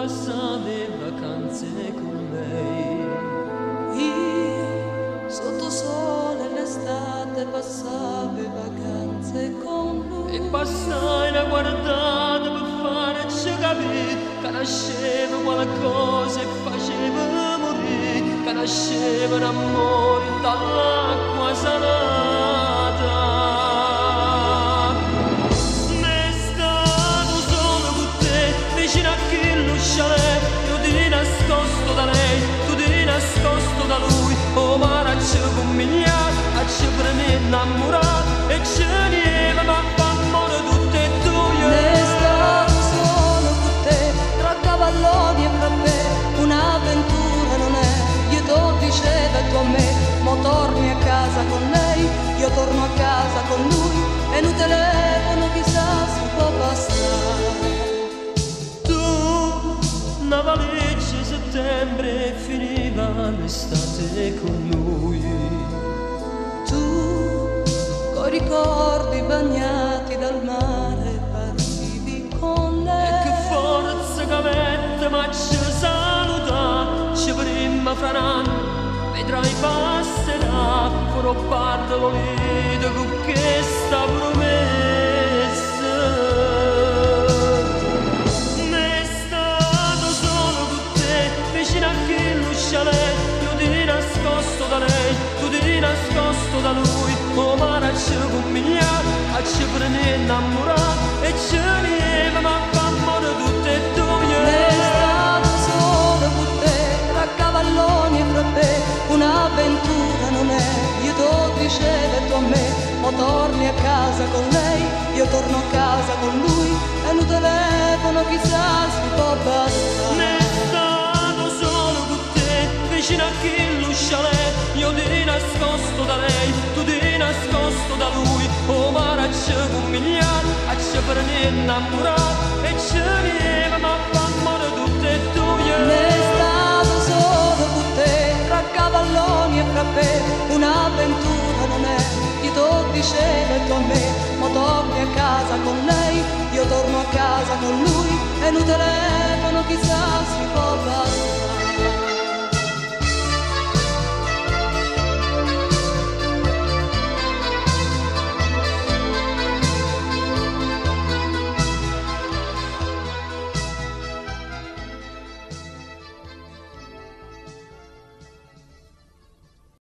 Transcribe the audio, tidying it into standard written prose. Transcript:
passare le vacanze con lei. Io sotto sole l'estate passavo le vacanze con lui. E passai la guardata per farci capire che nasceva qualcosa e faceva morire, che nasceva un amore dall'acqua salata. Ne stavo solo con te, vicino a quello chalet, io ti nascosto da lei, tu ti nascosto da lui. Oh mare ci combiniamo, ci premi innamorato e ci nieva ma fa amore tutte e due. Ne stavo solo con te, tra cavalloni e frappè, un'avventura non è, io t'ho dicevo e tu a me, mo torni a casa con lei, io torno a casa con lui, e un telefono chissà si può bastare. Tu, una valigia settembre finiva l'estate con lui. Tu, coi ricordi bagnati dal mare, partivi con lei. E che forza che avete ma ci saluta, ci prima fra un anno, vedrai passerà, farò parte l'olite con questa promessa. Ne stato solo con te, vicino a quello chalet, io ti nascosto da lei, tu ti nascosto da lui. Oh mare ci combiniamo, ci premi innamorato e ci nieva ma fa amore tutte e due. Ne stavo solo con te, tra cavalloni e frappè, un'avventura non è, io t'ho dicevo e tu a me, mo torni a casa con lei, io torno a casa con lui, e un telefono chissà si può bastare. Ne stato solo con te, vicino a quello chalet, io ti nascosto da lei, tu ti nascosto da lui. Oh mare ci combiniamo, ci premi innamorato e ci nieva ma fa amore tutte e due. Ne stavo solo con te, tra cavalloni e frappè, un'avventura non è, io t'ho dicevo e tu a me, mo torni a casa con lei, io torno a casa con lui, e un telefono chissà si può bastare.